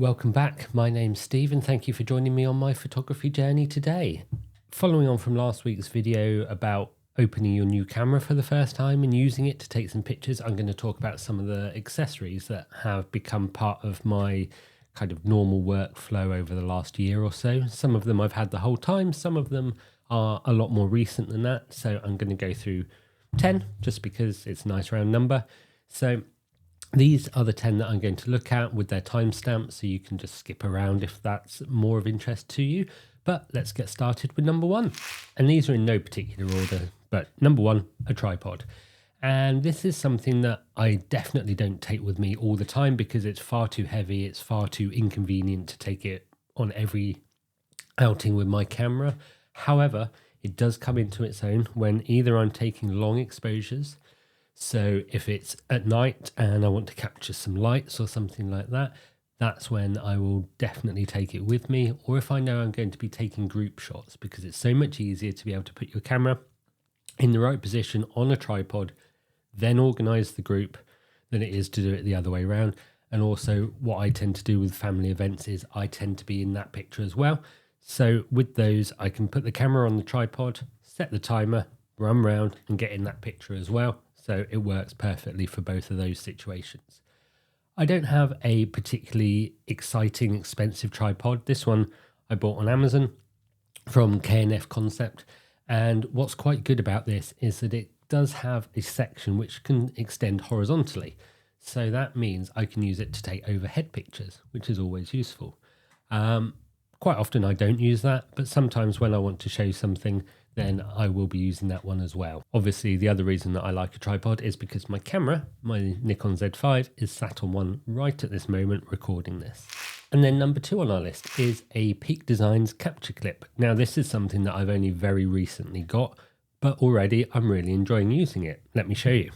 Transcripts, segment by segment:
welcome back. My name's Steve and thank you for joining me on my photography journey today. Following on from last week's video about opening your new camera for the first time and using it to take some pictures, I'm going to talk about some of the accessories that have become part of my kind of normal workflow over the last year or so. Some of them I've had the whole time, some of them are a lot more recent than that. So I'm going to go through 10 just because it's a nice round number. So these are the 10 that I'm going to look at with their timestamps, so you can just skip around if that's more of interest to you. But let's get started with number 1. And these are in no particular order, but number 1, a tripod. And this is something that I definitely don't take with me all the time because it's far too heavy, it's far too inconvenient to take it on every outing with my camera. However, it does come into its own when either I'm taking long exposures. So if it's at night and I want to capture some lights or something like that, that's when I will definitely take it with me. Or if I know I'm going to be taking group shots, because it's so much easier to be able to put your camera in the right position on a tripod, then organize the group than it is to do it the other way around. And also what I tend to do with family events is I tend to be in that picture as well. So with those, I can put the camera on the tripod, set the timer, run round and get in that picture as well. So it works perfectly for both of those situations. I don't have a particularly exciting, expensive tripod. This one I bought on Amazon from K&F Concepts. And what's quite good about this is that it does have a section which can extend horizontally. So that means I can use it to take overhead pictures, which is always useful. Quite often I don't use that, but sometimes when I want to show something, then I will be using that one as well. Obviously, the other reason that I like a tripod is because my camera, my Nikon Z5, is sat on one right at this moment recording this. And then number 2 on our list is a Peak Designs capture clip. Now, this is something that I've only very recently got, but already I'm really enjoying using it. Let me show you.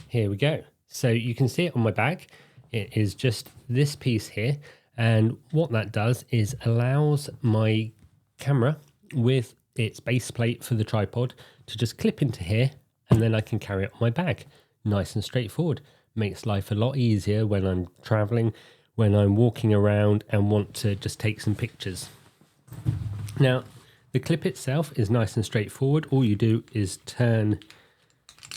Here we go. So you can see it on my bag. It is just this piece here. And what that does is allows my camera with its base plate for the tripod to just clip into here, and then I can carry it on my bag. Nice and straightforward. Makes life a lot easier when I'm traveling, when I'm walking around and want to just take some pictures. Now, the clip itself is nice and straightforward. All you do is turn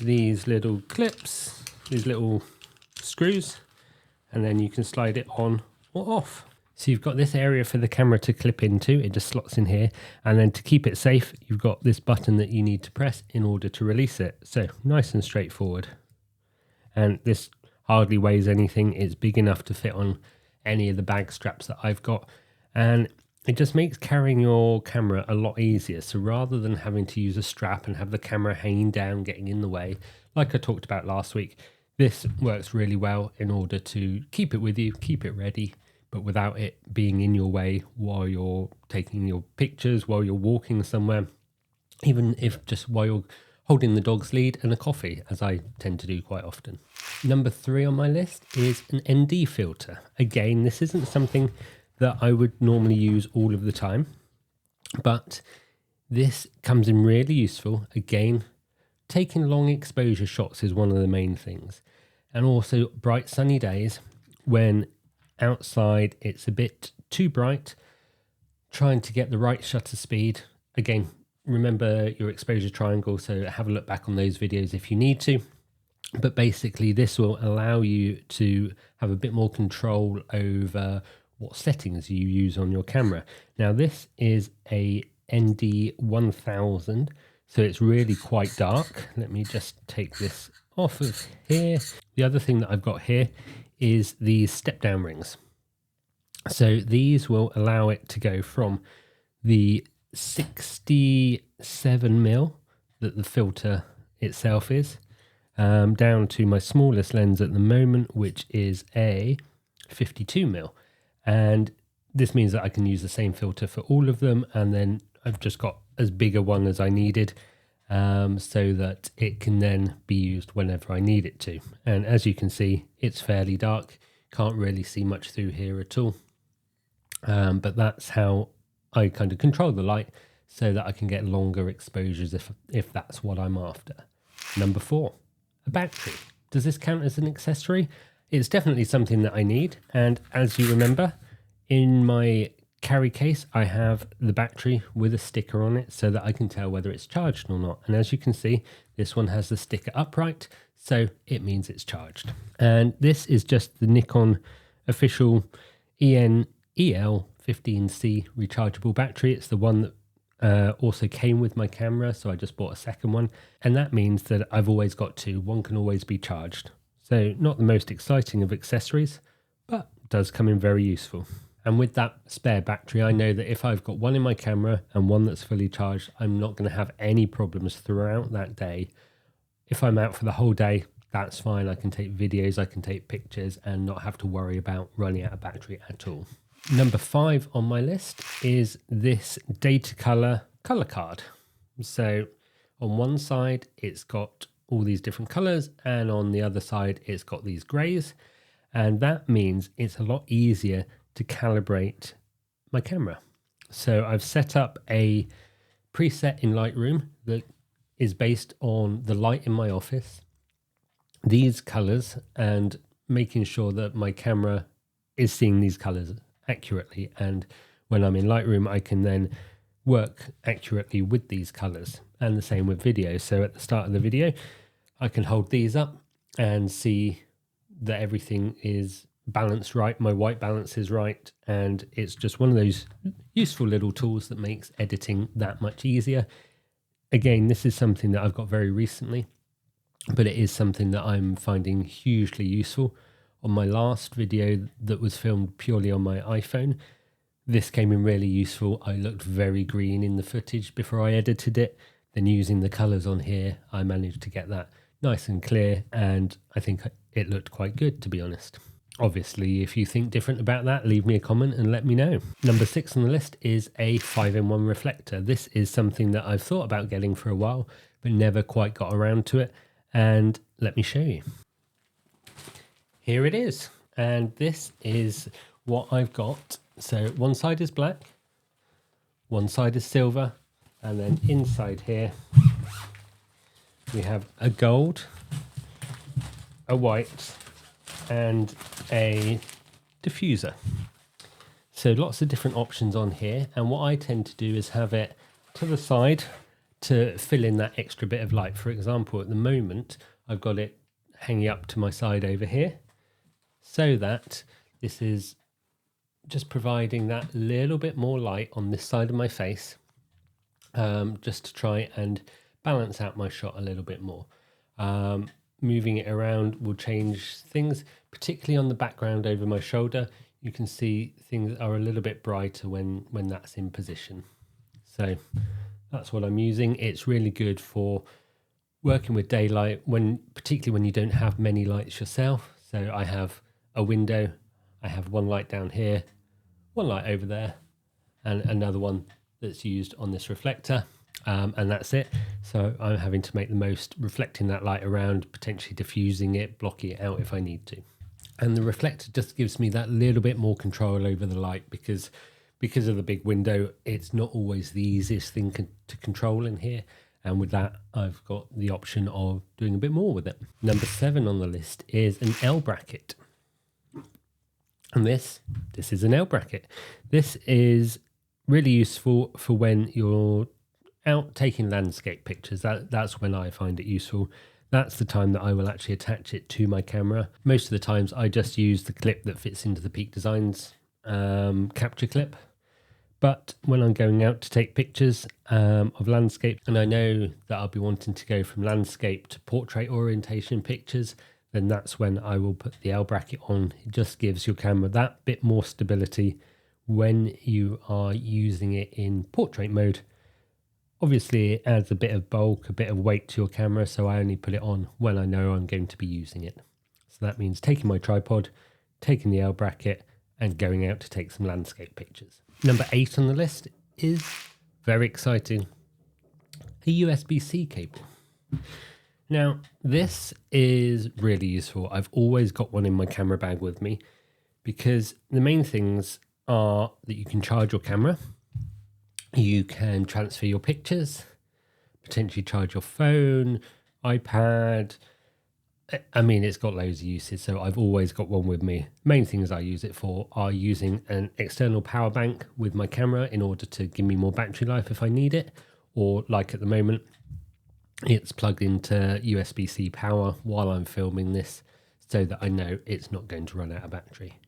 these little clips, these little screws, and then you can slide it on or off. So you've got this area for the camera to clip into, it just slots in here, and then to keep it safe, you've got this button that you need to press in order to release it. So nice and straightforward. And this hardly weighs anything, it's big enough to fit on any of the bag straps that I've got, and it just makes carrying your camera a lot easier. So rather than having to use a strap and have the camera hanging down, getting in the way, like I talked about last week, this works really well in order to keep it with you, keep it ready, but without it being in your way while you're taking your pictures, while you're walking somewhere, even if just while you're holding the dog's lead and a coffee, as I tend to do quite often. Number 3 on my list is an ND filter. Again, this isn't something that I would normally use all of the time, but this comes in really useful. Again, taking long exposure shots is one of the main things. And also bright sunny days when outside it's a bit too bright, trying to get the right shutter speed. Again, remember your exposure triangle, so have a look back on those videos if you need to. But basically this will allow you to have a bit more control over what settings you use on your camera. Now this is a ND 1000, so it's really quite dark. Let me just take this off of here. The other thing that I've got here is these step down rings. So these will allow it to go from the 67mm that the filter itself is, down to my smallest lens at the moment, which is a 52mm. And this means that I can use the same filter for all of them, and then I've just got as big a one as I needed, so that it can then be used whenever I need it to. And as you can see, it's fairly dark, can't really see much through here at all, but that's how I kind of control the light so that I can get longer exposures if that's what I'm after. Number 4, a battery. Does this count as an accessory? It's definitely something that I need. And as you remember, in my carry case, I have the battery with a sticker on it so that I can tell whether it's charged or not. And as you can see, this one has the sticker upright, so it means it's charged. And this is just the Nikon official EL15C rechargeable battery. It's the one that also came with my camera, so I just bought a second one. And that means that I've always got two. One can always be charged. So not the most exciting of accessories, but does come in very useful. And with that spare battery, I know that if I've got one in my camera and one that's fully charged, I'm not going to have any problems throughout that day. If I'm out for the whole day, that's fine. I can take videos, I can take pictures and not have to worry about running out of battery at all. Number 5 on my list is this Datacolor color card. So on one side, it's got all these different colors, and on the other side, it's got these grays. And that means it's a lot easier to calibrate my camera. So I've set up a preset in Lightroom that is based on the light in my office, these colors, and making sure that my camera is seeing these colors accurately. And when I'm in Lightroom, I can then work accurately with these colors, and the same with video. So at the start of the video, I can hold these up and see that everything is balanced right, my white balance is right, and it's just one of those useful little tools that makes editing that much easier. Again, this is something that I've got very recently, but it is something that I'm finding hugely useful. On my last video that was filmed purely on my iPhone, this came in really useful. I looked very green in the footage before I edited it. Then using the colors on here, I managed to get that nice and clear, and I think it looked quite good, to be honest. Obviously, if you think different about that, leave me a comment and let me know. Number 6 on the list is a 5-in-1 reflector. This is something that I've thought about getting for a while, but never quite got around to it. And let me show you. Here it is. And this is what I've got. So one side is black, one side is silver, and then inside here, we have a gold, a white, and a diffuser. So lots of different options on here, and what I tend to do is have it to the side to fill in that extra bit of light. For example, at the moment I've got it hanging up to my side over here, so that this is just providing that little bit more light on this side of my face, just to try and balance out my shot a little bit more. Moving it around will change things, particularly on the background over my shoulder. You can see things are a little bit brighter when that's in position. So that's what I'm using. It's really good for working with daylight, particularly when you don't have many lights yourself. So I have a window, I have one light down here, one light over there, and another one that's used on this reflector. And that's it. So I'm having to make the most, reflecting that light around, potentially diffusing it, blocking it out if I need to. And the reflector just gives me that little bit more control over the light, because of the big window, it's not always the easiest thing to control in here. And with that, I've got the option of doing a bit more with it. Number 7 on the list is an L bracket. And this is an L bracket. This is really useful for when you're out taking landscape pictures. That's when I find it useful. That's the time that I will actually attach it to my camera. Most of the times I just use the clip that fits into the Peak Designs capture clip. But when I'm going out to take pictures of landscape, and I know that I'll be wanting to go from landscape to portrait orientation pictures, then that's when I will put the L bracket on. It just gives your camera that bit more stability when you are using it in portrait mode. Obviously, it adds a bit of bulk, a bit of weight to your camera, so I only put it on when I know I'm going to be using it. So that means taking my tripod, taking the L bracket, and going out to take some landscape pictures. Number 8 on the list is, very exciting, a USB-C cable. Now, this is really useful. I've always got one in my camera bag with me, because the main things are that you can charge your camera, you can transfer your pictures, potentially charge your phone, iPad, I mean, it's got loads of uses, so I've always got one with me. Main things I use it for are using an external power bank with my camera in order to give me more battery life if I need it, or like at the moment, it's plugged into USB-C power while I'm filming this so that I know it's not going to run out of battery.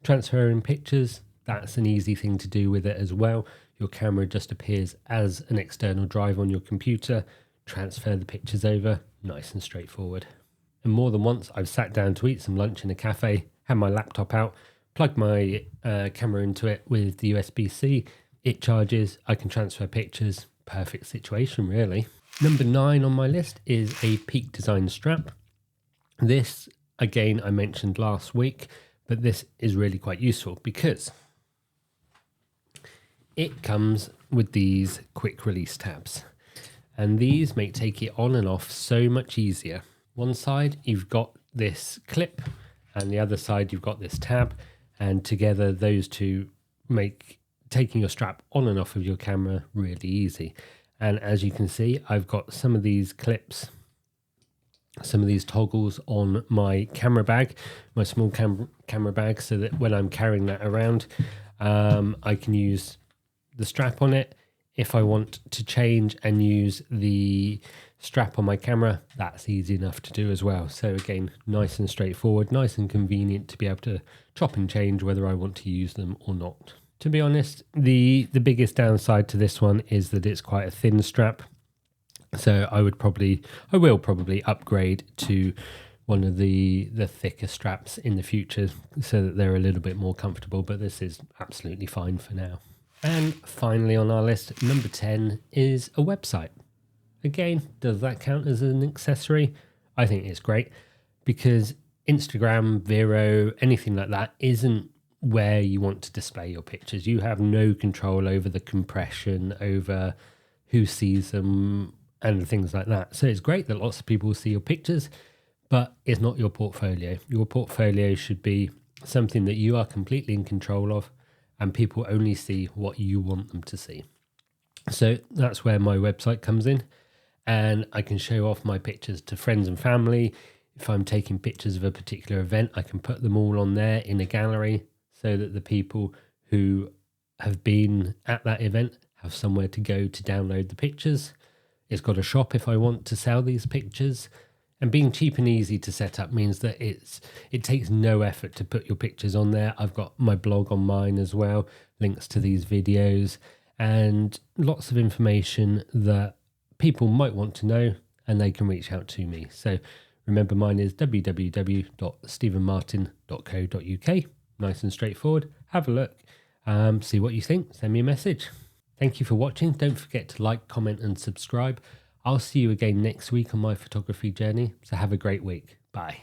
Transferring pictures, that's an easy thing to do with it as well. Your camera just appears as an external drive on your computer. Transfer the pictures over, nice and straightforward. And more than once, I've sat down to eat some lunch in a cafe, had my laptop out, plugged my camera into it with the USB-C. It charges, I can transfer pictures. Perfect situation, really. Number 9 on my list is a Peak Design strap. This, again, I mentioned last week, but this is really quite useful because it comes with these quick release tabs. And these make taking it on and off so much easier. One side, you've got this clip, and the other side, you've got this tab. And together, those two make taking your strap on and off of your camera really easy. And as you can see, I've got some of these clips, some of these toggles on my camera bag, my small camera bag, so that when I'm carrying that around, I can use the strap on it. If I want to change and use the strap on my camera, that's easy enough to do as well. So again, nice and straightforward, nice and convenient to be able to chop and change whether I want to use them or not. To be honest, the biggest downside to this one is that it's quite a thin strap. So I will probably upgrade to one of the thicker straps in the future so that they're a little bit more comfortable, but this is absolutely fine for now. And finally on our list, number 10 is a website. Again, does that count as an accessory? I think it's great because Instagram, Vero, anything like that isn't where you want to display your pictures. You have no control over the compression, over who sees them and things like that. So it's great that lots of people see your pictures, but it's not your portfolio. Your portfolio should be something that you are completely in control of, and people only see what you want them to see. So that's where my website comes in, and I can show off my pictures to friends and family. If I'm taking pictures of a particular event, I can put them all on there in a gallery so that the people who have been at that event have somewhere to go to download the pictures. It's got a shop if I want to sell these pictures. And being cheap and easy to set up means that it takes no effort to put your pictures on there. I've got my blog on mine as well, links to these videos, and lots of information that people might want to know, and they can reach out to me. So remember, mine is www.stephenmartin.co.uk. Nice and straightforward. Have a look, see what you think, send me a message. Thank you for watching. Don't forget to like, comment and subscribe. I'll see you again next week on my photography journey. So have a great week. Bye.